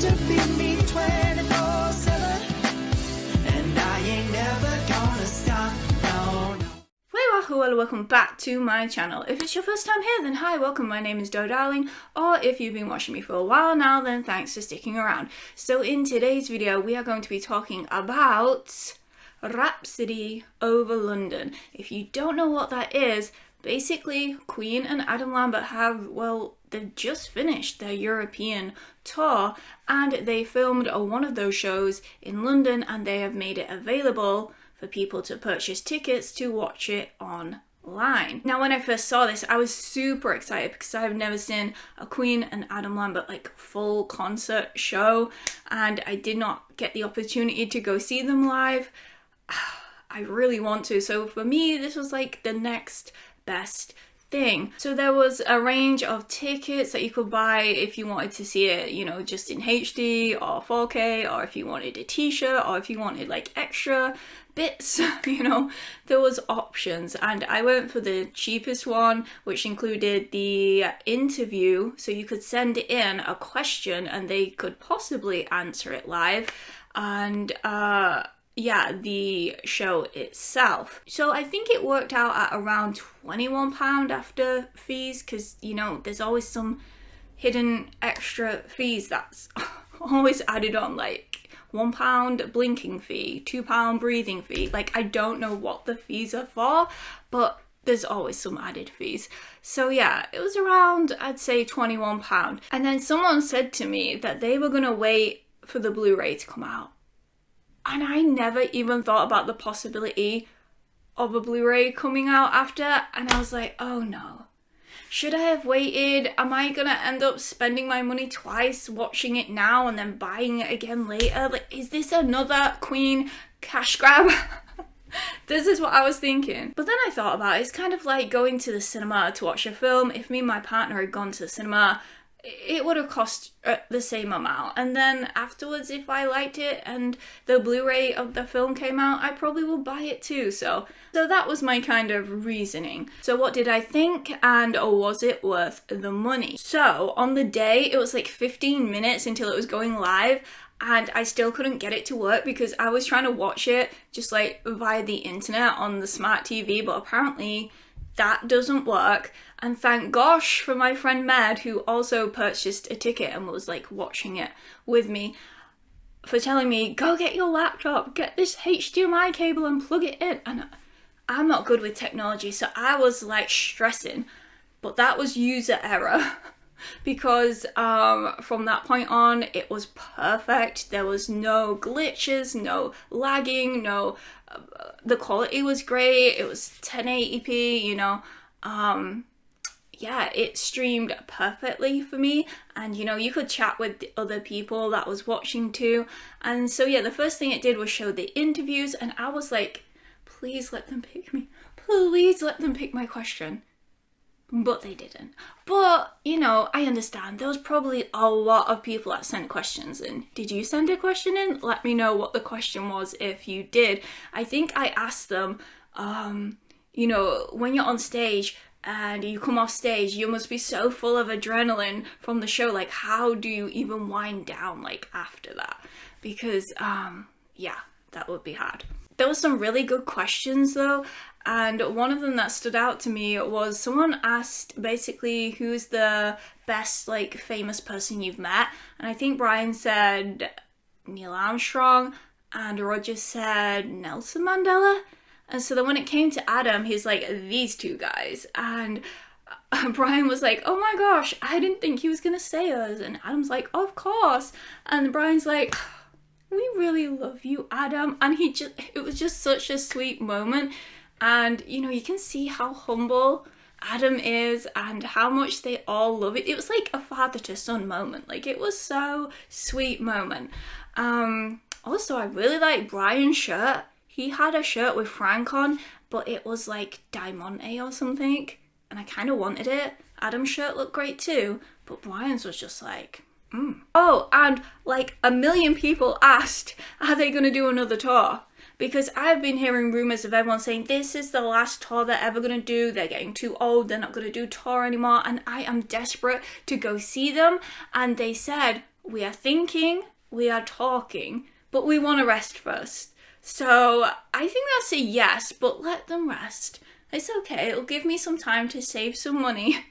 to feed me 24/7, and I ain't never gonna stop, no. Well, welcome back to my channel. If it's your first time here, then hi, welcome, my name is Do Darling, or if you've been watching me for a while now, then thanks for sticking around. So in today's video, we are going to be talking about Rhapsody Over London. If you don't know what that is, basically Queen and Adam Lambert have, well, they've just finished their European tour, and they filmed one of those shows in London, and they have made it available for people to purchase tickets to watch it online. Now, when I first saw this, I was super excited because I've never seen a Queen and Adam Lambert like full concert show, and I did not get the opportunity to go see them live. I really want to, so for me this was like the next best thing. So there was a range of tickets that you could buy if you wanted to see it, you know, just in HD or 4K, or if you wanted a t-shirt, or if you wanted like extra bits, you know, there was options, and I went for the cheapest one, which included the interview, so you could send in a question and they could possibly answer it live, and yeah, the show itself. So I think it worked out at around £21 after fees, because, you know, there's always some hidden extra fees that's always added on, like £1 blinking fee, £2 breathing fee. Like, I don't know what the fees are for, but there's always some added fees. So yeah, it was around, I'd say, £21. And then someone said to me that they were gonna wait for the Blu-ray to come out. And I never even thought about the possibility of a Blu-ray coming out after, and I was like, oh no. Should I have waited? Am I gonna end up spending my money twice watching it now and then buying it again later? Like, is this another Queen cash grab? This is what I was thinking. But then I thought about it, it's kind of like going to the cinema to watch a film. If me and my partner had gone to the cinema, it would have cost the same amount, and then afterwards, if I liked it and the Blu-ray of the film came out, I probably will buy it too. So that was my kind of reasoning. So what did I think, and was it worth the money? So on the day, it was like 15 minutes until it was going live, and I still couldn't get it to work because I was trying to watch it just like via the internet on the smart TV, but apparently that doesn't work. And thank gosh for my friend Med, who also purchased a ticket and was like watching it with me, for telling me, go get your laptop, get this HDMI cable and plug it in. And I'm not good with technology, so I was like stressing, but that was user error. Because from that point on, it was perfect. There was no glitches, no lagging, no, the quality was great. It was 1080p, you know. Yeah, it streamed perfectly for me, and you know, you could chat with the other people that was watching too. And so yeah, the first thing it did was show the interviews, and I was like, please let them pick me. Please let them pick my question. But they didn't. But, you know, I understand. There was probably a lot of people that sent questions in. Did you send a question in? Let me know what the question was if you did. I think I asked them, you know, when you're on stage and you come off stage, you must be so full of adrenaline from the show. Like, how do you even wind down, like, after that? Because, yeah, that would be hard. There were some really good questions, though. And one of them that stood out to me was someone asked basically, who's the best, like, famous person you've met? And I think Brian said Neil Armstrong, and Roger said Nelson Mandela. And so then when it came to Adam, he's like, these two guys. And Brian was like, oh my gosh, I didn't think he was gonna say us. And Adam's like, of course. And Brian's like, we really love you, Adam. And it was just such a sweet moment. And, you know, you can see how humble Adam is and how much they all love it. It was like a father to son moment. Like, it was so sweet moment. Also, I really like Brian's shirt. He had a shirt with Frank on, but it was like Diamante or something, and I kind of wanted it. Adam's shirt looked great too, but Brian's was just like, Oh, and like 1 million people asked, are they going to do another tour? Because I've been hearing rumours of everyone saying this is the last tour they're ever going to do, they're getting too old, they're not going to do tour anymore, and I am desperate to go see them. And they said, we are thinking, we are talking, but we want to rest first. So I think that's a yes, but let them rest. It's okay, it'll give me some time to save some money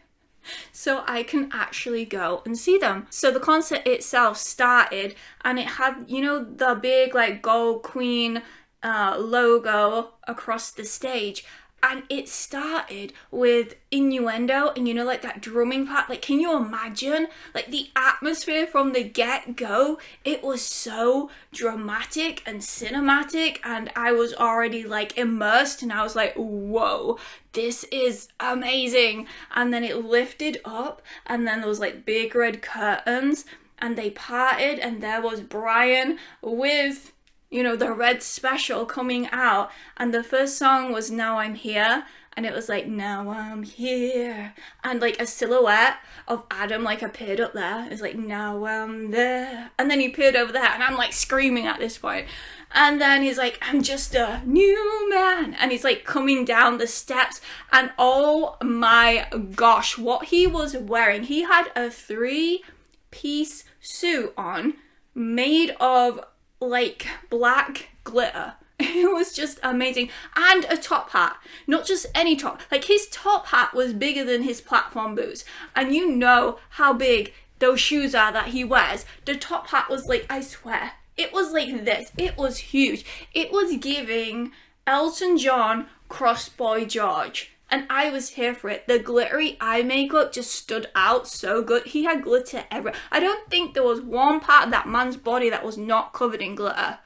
so I can actually go and see them. So the concert itself started and it had, you know, the big like gold Queen logo across the stage. And it started with innuendo and, you know, like that drumming part. Like, can you imagine? Like, the atmosphere from the get-go, it was so dramatic and cinematic. And I was already, like, immersed. And I was like, whoa, this is amazing. And then it lifted up. And then there was, like, big red curtains. And they parted. And there was Brian with, you know, the red special coming out, and the first song was Now I'm Here, and it was like, now I'm here, and like a silhouette of Adam like appeared up there. It's like, now I'm there, and then he appeared over there, and I'm like screaming at this point. And then he's like, I'm just a new man, and he's like coming down the steps, and oh my gosh, what he was wearing. He had a 3-piece suit on made of like black glitter. It was just amazing. And a top hat. Not just any top. Like, his top hat was bigger than his platform boots. And you know how big those shoes are that he wears. The top hat was like, I swear, it was like this. It was huge. It was giving Elton John cross Boy George. And I was here for it. The glittery eye makeup just stood out so good. He had glitter everywhere. I don't think there was one part of that man's body that was not covered in glitter.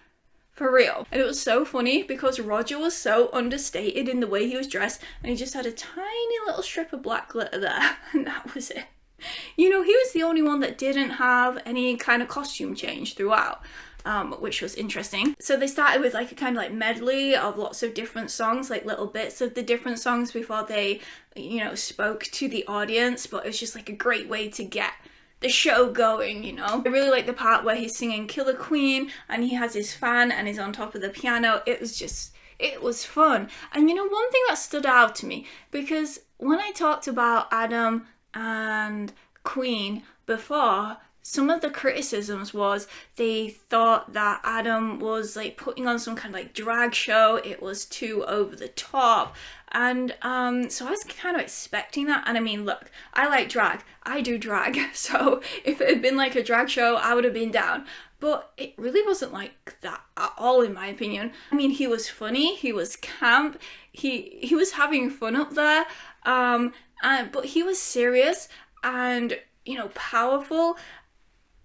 For real. And it was so funny because Roger was so understated in the way he was dressed, and he just had a tiny little strip of black glitter there. And that was it. You know, he was the only one that didn't have any kind of costume change throughout. Which was interesting. So they started with like a kind of like medley of lots of different songs, like little bits of the different songs before they, you know, spoke to the audience, but it was just like a great way to get the show going, you know. I really like the part where he's singing Killer Queen and he has his fan and he's on top of the piano. It was fun. And you know, one thing that stood out to me, because when I talked about Adam and Queen before, some of the criticisms was they thought that Adam was like putting on some kind of like drag show. It was too over the top. And so I was kind of expecting that. And I mean, look, I like drag. I do drag. So if it had been like a drag show, I would have been down. But it really wasn't like that at all, in my opinion. I mean, he was funny. He was camp. He was having fun up there. But he was serious and, you know, powerful.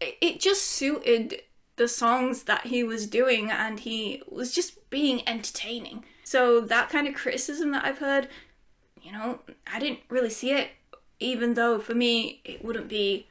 It just suited the songs that he was doing, and he was just being entertaining. So that kind of criticism that I've heard, you know, I didn't really see it, even though for me it wouldn't be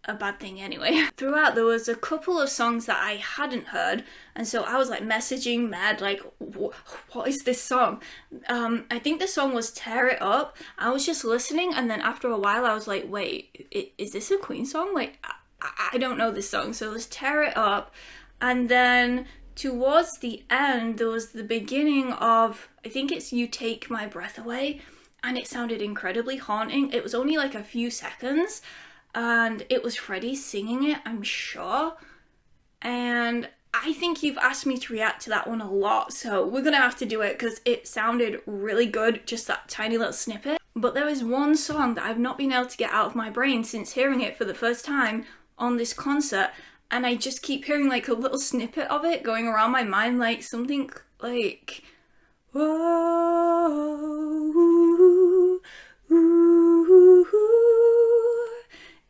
a bad thing anyway. Throughout there was a couple of songs that I hadn't heard, and so I was like messaging Med like, what is this song? I think the song was Tear It Up. I was just listening, and then after a while I was like, wait, is this a Queen song? Like, I don't know this song. So let's Tear It Up. And then towards the end, there was the beginning of, I think it's You Take My Breath Away. And it sounded incredibly haunting. It was only like a few seconds. And it was Freddie singing it, I'm sure. And I think you've asked me to react to that one a lot. So we're going to have to do it because it sounded really good. Just that tiny little snippet. But there is one song that I've not been able to get out of my brain since hearing it for the first time on this concert, and I just keep hearing like a little snippet of it going around my mind, like something like, whoa, ooh, ooh, ooh,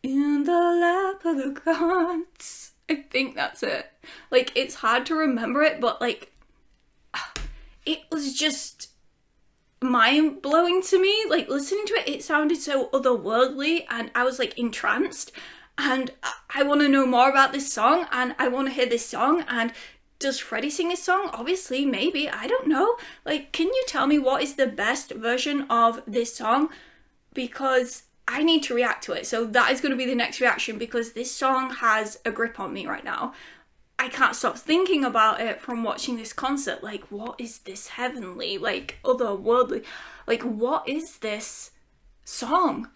in the lap of the gods. I think that's it. Like, it's hard to remember it, but like, it was just mind-blowing to me. Like, listening to it, it sounded so otherworldly, and I was like entranced. And I want to know more about this song, and I want to hear this song. And does Freddie sing this song? Obviously, maybe. I don't know. Like, can you tell me what is the best version of this song? Because I need to react to it. So that is going to be the next reaction, because this song has a grip on me right now. I can't stop thinking about it from watching this concert. Like, what is this heavenly, like, otherworldly? Like, what is this song?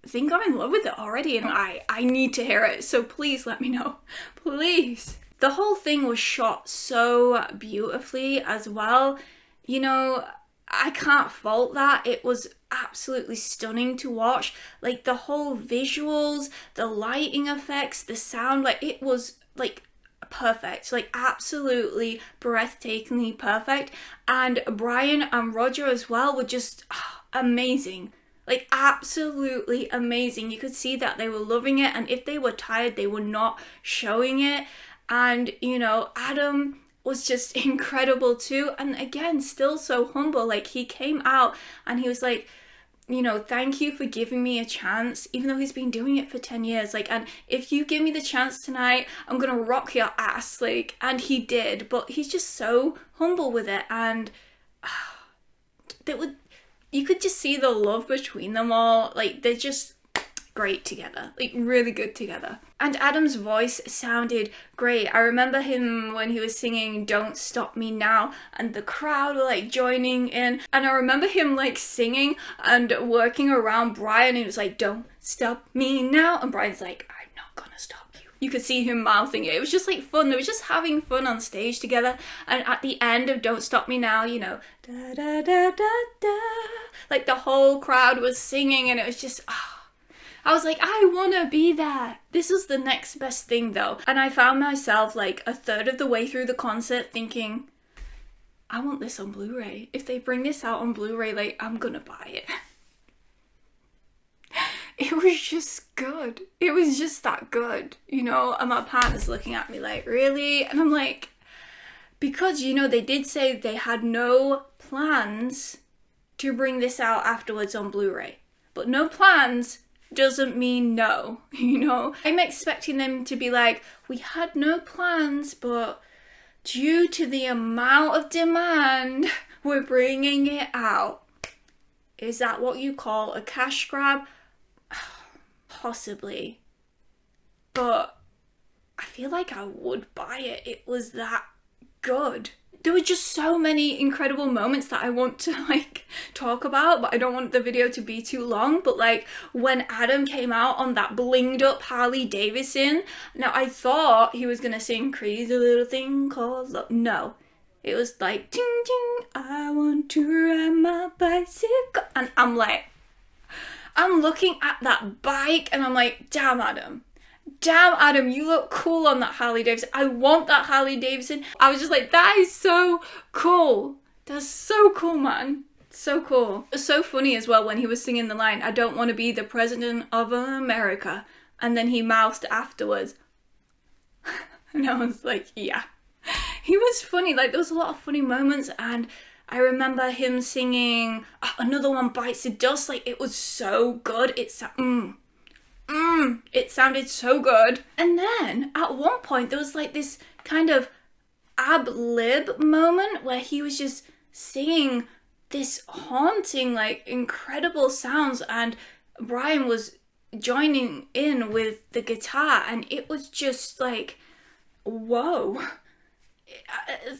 think I'm in love with it already, and I need to hear it, so please let me know. Please. The whole thing was shot so beautifully as well. You know, I can't fault that. It was absolutely stunning to watch. Like, the whole visuals, the lighting effects, the sound, like, it was like perfect, like absolutely breathtakingly perfect. And Brian and Roger as well were just amazing, like absolutely amazing. You could see that they were loving it, and if they were tired, they were not showing it. And you know, Adam was just incredible too, and again, still so humble. Like, he came out and he was like, you know, thank you for giving me a chance, even though he's been doing it for 10 years. Like, and if you give me the chance tonight, I'm gonna rock your ass. Like, and he did, but he's just so humble with it. And you could just see the love between them all. Like, they're just great together, like really good together. And Adam's voice sounded great. I remember him when he was singing Don't Stop Me Now, and the crowd were like joining in, and I remember him like singing and working around Brian, and he was like, don't stop me now, and Brian's like, I'm not gonna stop you. You could see him mouthing it. It was just like fun. They were just having fun on stage together. And at the end of Don't Stop Me Now, you know, da da da da da, like the whole crowd was singing, and it was just I was like, I want to be there. This was the next best thing though. And I found myself like a third of the way through the concert thinking, I want this on Blu-ray. If they bring this out on Blu-ray, like, I'm gonna buy it. It was just good. It was just that good, you know? And my partner's looking at me like, really? And I'm like, because, you know, they did say they had no plans to bring this out afterwards on Blu-ray. But no plans doesn't mean no, you know? I'm expecting them to be like, we had no plans, but due to the amount of demand, we're bringing it out. Is that what you call a cash grab? Possibly. But I feel like I would buy it. It was that good. There were just so many incredible moments that I want to like talk about, but I don't want the video to be too long. But like when Adam came out on that blinged up Harley Davidson, now I thought he was gonna sing Crazy Little Thing Called Love. No, it was like ting ting, I want to ride my bicycle, and I'm like, I'm looking at that bike and I'm like, damn Adam, you look cool on that Harley Davidson. I want that Harley Davidson. I was just like, that is so cool. That's so cool, man. So cool. It was so funny as well when he was singing the line, I don't want to be the president of America. And then he mouthed afterwards. And I was like, yeah. He was funny. Like, there was a lot of funny moments. And I remember him singing another one, Bites the Dust. Like, it was so good. It sounded so good. And then at one point there was like this kind of ad-lib moment where he was just singing this haunting, like incredible sounds, and Brian was joining in with the guitar, and it was just like, whoa.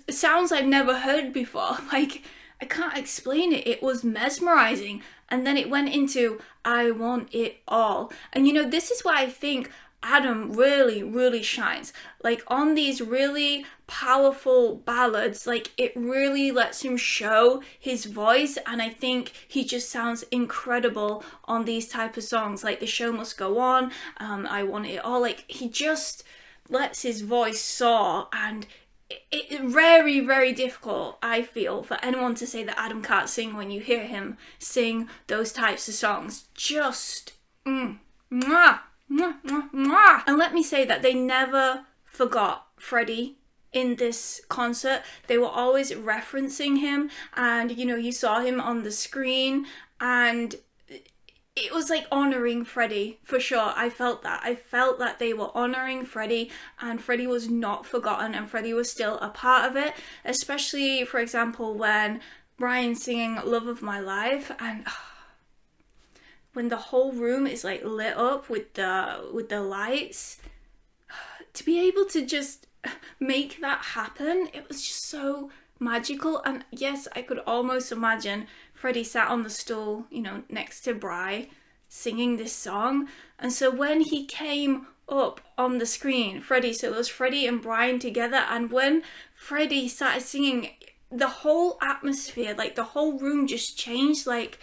Sounds I've never heard before. Like, I can't explain it. It was mesmerizing. And then it went into I Want It All. And you know, this is why I think Adam really, really shines. Like, on these really powerful ballads, like, it really lets him show his voice. And I think he just sounds incredible on these type of songs. Like, The Show Must Go On, I Want It All. Like, he just lets his voice soar, and it's very, very difficult, I feel, for anyone to say that Adam can't sing when you hear him sing those types of songs. Just, mwah, mwah, mwah, mwah. And let me say that they never forgot Freddie in this concert. They were always referencing him, and, you know, you saw him on the screen, and it was like honouring Freddie, for sure. I felt that they were honouring Freddie, and Freddie was not forgotten, and Freddie was still a part of it. Especially, for example, when Brian's singing Love of My Life, and when the whole room is like lit up with the lights, to be able to just make that happen, it was just so magical. And yes, I could almost imagine Freddie sat on the stool, you know, next to Bri, singing this song. And so when he came up on the screen, Freddie, so it was Freddie and Brian together, and when Freddie started singing, the whole atmosphere, like the whole room just changed. Like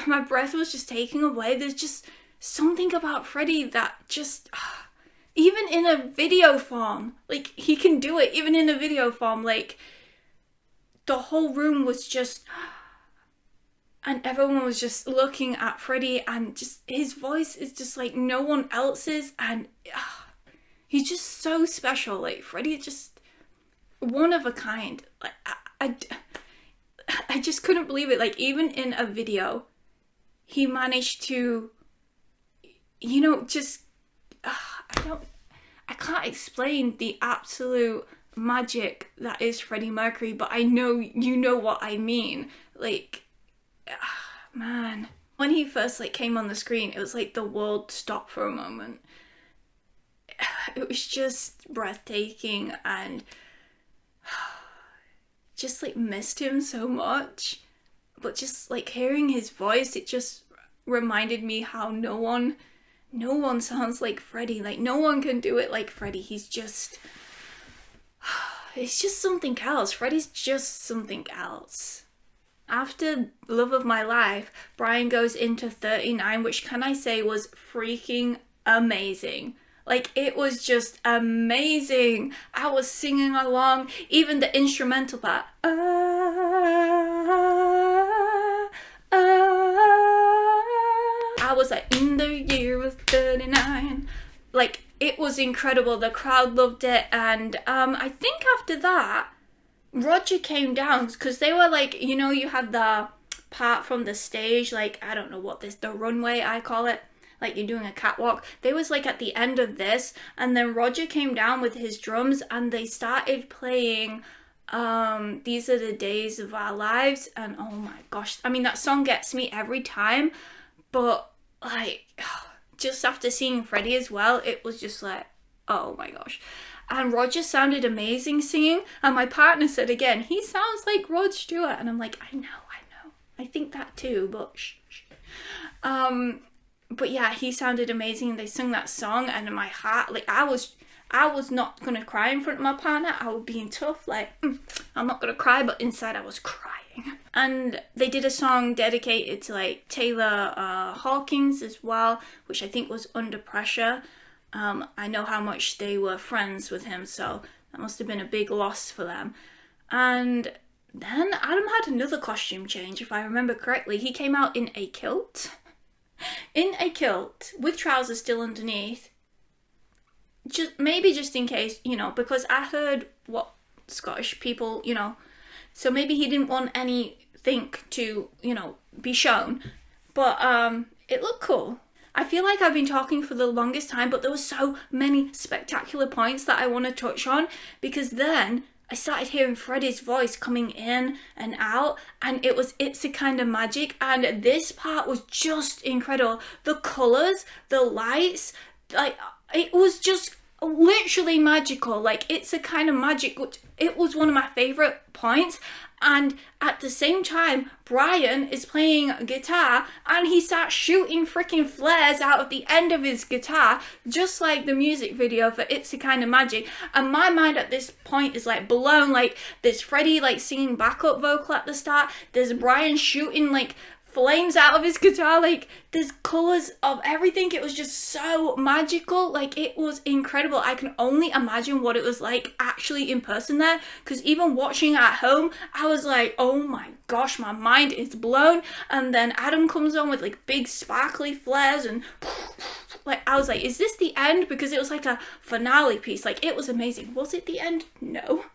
my breath was just taken away. There's just something about Freddie that just, even in a video form, like he can do it even in a video form. Like the whole room was just, and everyone was just looking at Freddie, and just his voice is just like no one else's, and he's just so special. Like Freddie is just one of a kind. Like I just couldn't believe it. Like even in a video, he managed to, you know, just I can't explain the absolute magic that is Freddie Mercury, but I know you know what I mean. Like, man, when he first like came on the screen, it was like the world stopped for a moment. It was just breathtaking, and just like missed him so much. But just like hearing his voice, it just reminded me how no one sounds like Freddie. Like no one can do it like Freddie. He's just, it's just something else. Freddie's just something else. After Love of My Life, Brian goes into 39, which can I say was freaking amazing. Like it was just amazing. I was singing along, even the instrumental part. I was like, in the year of 39. Like it was incredible. The crowd loved it, and I think after that, Roger came down, because they were like, you know, you had the part from the stage, like, I don't know what this, the runway I call it, like you're doing a catwalk. They was like at the end of this, and then Roger came down with his drums, and they started playing These Are the Days of Our Lives, and oh my gosh, I mean that song gets me every time, but like just after seeing Freddie as well, it was just like, oh my gosh. And Roger sounded amazing singing, and my partner said again, he sounds like Rod Stewart, and I'm like, I know, I think that too, but shh. But yeah, he sounded amazing, and they sung that song, and in my heart, like I was not gonna cry in front of my partner. I was being tough, like I'm not gonna cry, but inside I was crying. And they did a song dedicated to like Taylor Hawkins as well, which I think was Under Pressure. I know how much they were friends with him, so that must have been a big loss for them. And then Adam had another costume change, if I remember correctly. He came out in a kilt. In a kilt, with trousers still underneath. Maybe just in case, you know, because I heard what Scottish people, you know, so maybe he didn't want anything to, you know, be shown. But it looked cool. I feel like I've been talking for the longest time, but there were so many spectacular points that I want to touch on, because then I started hearing Freddie's voice coming in and out, and it's a kind of magic, and this part was just incredible. The colours, the lights, like it was just literally magical. Like it's a kind of magic. It was one of my favourite points. And at the same time, Brian is playing guitar, and he starts shooting freaking flares out of the end of his guitar, just like the music video for It's a Kind of Magic. And my mind at this point is like blown. Like there's Freddie like singing backup vocal at the start. There's Brian shooting like flames out of his guitar. Like there's colours of everything. It was just so magical. Like it was incredible. I can only imagine what it was like actually in person there, because even watching at home, I was like, oh my gosh, my mind is blown. And then Adam comes on with like big sparkly flares, and like I was like, is this the end? Because it was like a finale piece. Like it was amazing. Was it the end? No.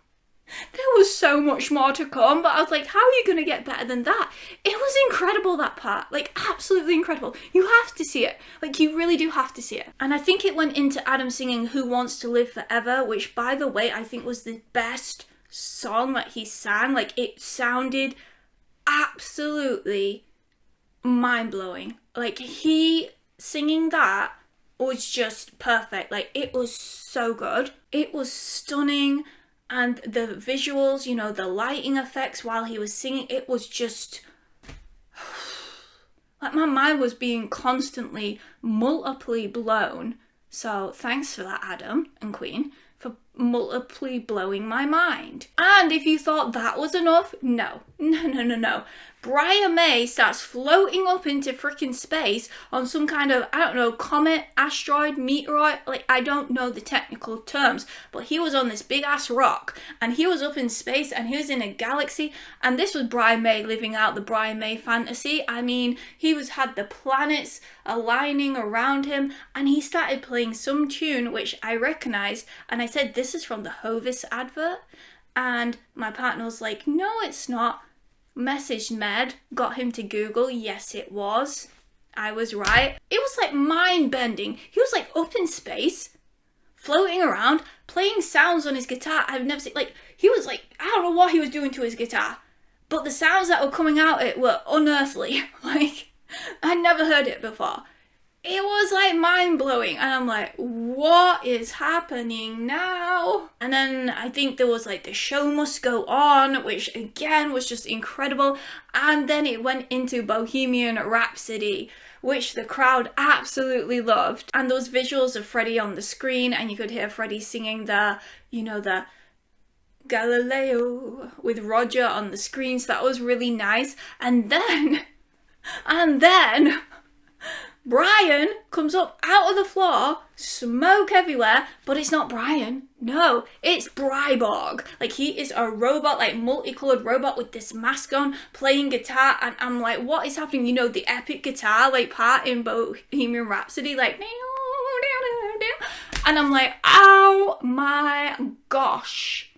There was so much more to come, but I was like, how are you going to get better than that? It was incredible, that part. Like, absolutely incredible. You have to see it. Like, you really do have to see it. And I think it went into Adam singing Who Wants to Live Forever, which, by the way, I think was the best song that he sang. Like, it sounded absolutely mind-blowing. Like, he singing that was just perfect. Like, it was so good. It was stunning. And the visuals, you know, the lighting effects while he was singing, it was just Like, my mind was being constantly, multiply blown. So thanks for that, Adam and Queen, for multiply blowing my mind. And if you thought that was enough, no. Brian May starts floating up into freaking space on some kind of, I don't know, comet, asteroid, meteoroid, like, I don't know the technical terms, but he was on this big ass rock, and he was up in space, and he was in a galaxy, and this was Brian May living out the Brian May fantasy. I mean, had the planets aligning around him, and he started playing some tune which I recognised, and I said, this is from the Hovis advert, and my partner was like, no, it's not. Messaged Med, got him to Google, yes it was. I was right. It was like mind-bending. He was like up in space, floating around, playing sounds on his guitar I've never seen. Like, he was like, I don't know what he was doing to his guitar, but the sounds that were coming out it were unearthly. Like, I'd never heard it before. It was like mind-blowing, and I'm like, what is happening now? And then I think there was like The Show Must Go On, which again was just incredible, and then it went into Bohemian Rhapsody, which the crowd absolutely loved. And those visuals of Freddie on the screen, and you could hear Freddie singing the Galileo with Roger on the screen, so that was really nice. And then Brian comes up out of the floor, smoke everywhere, but it's not Brian. No, it's Bryborg. Like, he is a robot, like multicolored robot with this mask on, playing guitar, and I'm like, what is happening? You know, the epic guitar, like, part in Bohemian Rhapsody, like, and I'm like, oh my gosh.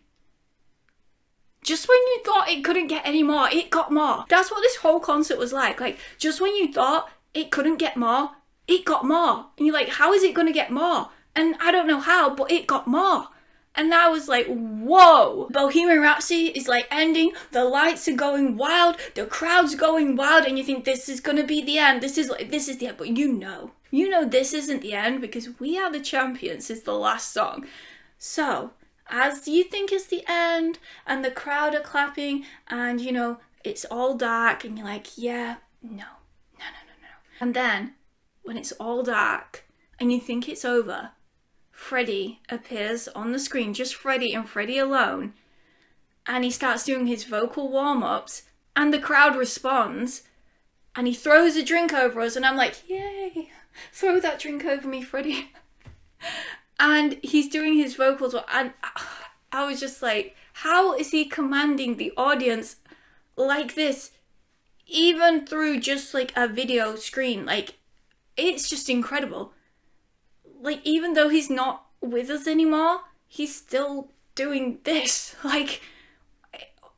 Just when you thought it couldn't get any more, it got more. That's what this whole concert was like. Like, just when you thought it couldn't get more, it got more. And you're like, how is it going to get more? And I don't know how, but it got more. And I was like, whoa. Bohemian Rhapsody is like ending, the lights are going wild, the crowd's going wild, and you think this is going to be the end. This is the end, but you know this isn't the end, because We Are the Champions is the last song. So, as you think it's the end, and the crowd are clapping, and you know, it's all dark, and you're like, yeah, no. And then, when it's all dark and you think it's over, Freddie appears on the screen, just Freddie and Freddie alone, and he starts doing his vocal warm-ups, and the crowd responds, and he throws a drink over us, and I'm like, yay, throw that drink over me, Freddie. And he's doing his vocals, and I was just like, how is he commanding the audience like this? Even through just like a video screen, like, it's just incredible. Like, even though he's not with us anymore, he's still doing this. Like,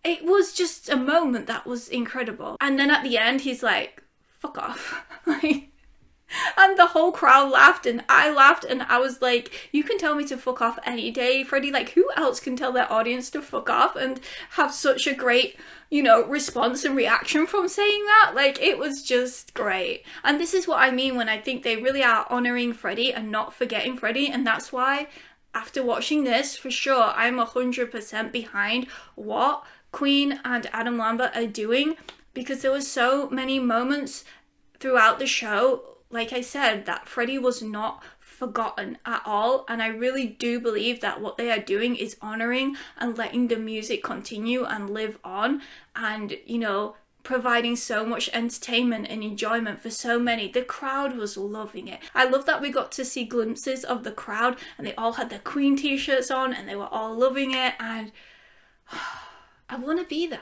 it was just a moment that was incredible. And then at the end, he's like, fuck off. Like, and the whole crowd laughed, and I laughed, and I was like, you can tell me to fuck off any day, Freddie. Like, who else can tell their audience to fuck off and have such a great, response and reaction from saying that? Like, it was just great. And this is what I mean when I think they really are honouring Freddie and not forgetting Freddie, and that's why, after watching this, for sure, I'm 100% behind what Queen and Adam Lambert are doing, because there were so many moments throughout the show, like I said, that Freddie was not forgotten at all, and I really do believe that what they are doing is honouring and letting the music continue and live on, and providing so much entertainment and enjoyment for so many. The crowd was loving it. I love that we got to see glimpses of the crowd, and they all had their Queen t-shirts on, and they were all loving it, and I want to be there.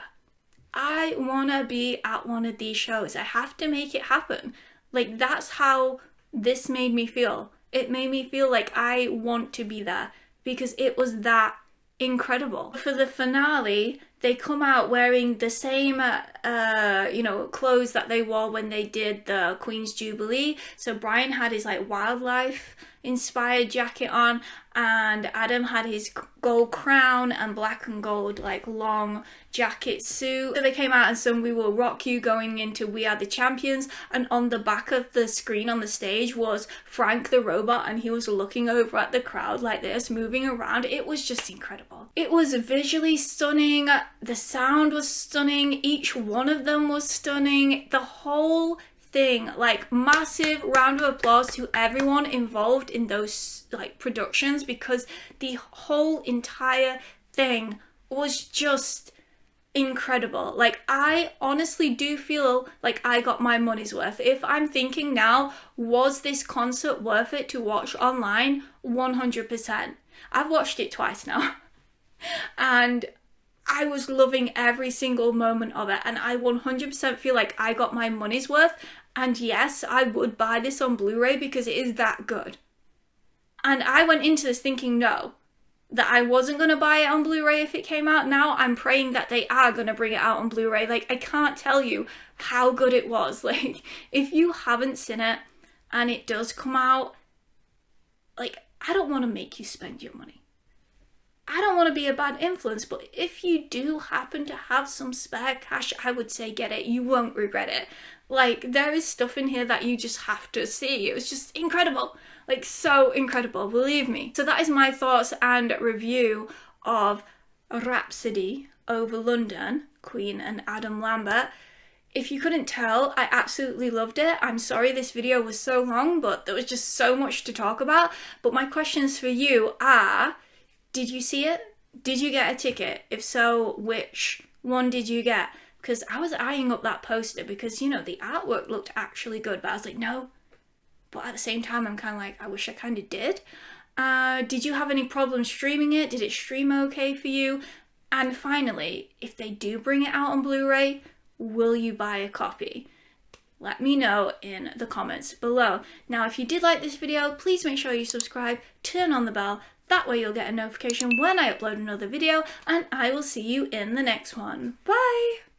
I want to be at one of these shows. I have to make it happen. Like, that's how this made me feel. It made me feel like I want to be there, because it was that incredible. For the finale, they come out wearing the same, clothes that they wore when they did the Queen's Jubilee. So Brian had his, like, wildlife inspired jacket on, and Adam had his gold crown and black and gold, like, long jacket suit. So they came out and sung We Will Rock You going into We Are the Champions, and on the back of the screen on the stage was Frank the robot, and he was looking over at the crowd like this, moving around. It was just incredible. It was visually stunning, the sound was stunning, each one of them was stunning, the whole thing. Like, massive round of applause to everyone involved in those like productions, because the whole entire thing was just incredible. Like, I honestly do feel like I got my money's worth. If I'm thinking now, was this concert worth it to watch online? 100%. I've watched it twice now. And I was loving every single moment of it, and I 100% feel like I got my money's worth. And yes, I would buy this on Blu-ray because it is that good. And I went into this thinking that I wasn't going to buy it on Blu-ray if it came out. Now I'm praying that they are going to bring it out on Blu-ray. Like, I can't tell you how good it was. Like, if you haven't seen it and it does come out, like, I don't want to make you spend your money. I don't want to be a bad influence, but if you do happen to have some spare cash, I would say get it. You won't regret it. Like, there is stuff in here that you just have to see. It was just incredible. Like, so incredible, believe me. So that is my thoughts and review of Rhapsody Over London, Queen and Adam Lambert. If you couldn't tell, I absolutely loved it. I'm sorry this video was so long, but there was just so much to talk about. But my questions for you are, did you see it? Did you get a ticket? If so, which one did you get? Because I was eyeing up that poster because, you know, the artwork looked actually good, but I was like, no. But at the same time, I'm kind of like, I wish I kind of did. Did you have any problems streaming it? Did it stream okay for you? And finally, if they do bring it out on Blu-ray, will you buy a copy? Let me know in the comments below. Now, if you did like this video, please make sure you subscribe, turn on the bell. That way you'll get a notification when I upload another video, and I will see you in the next one. Bye!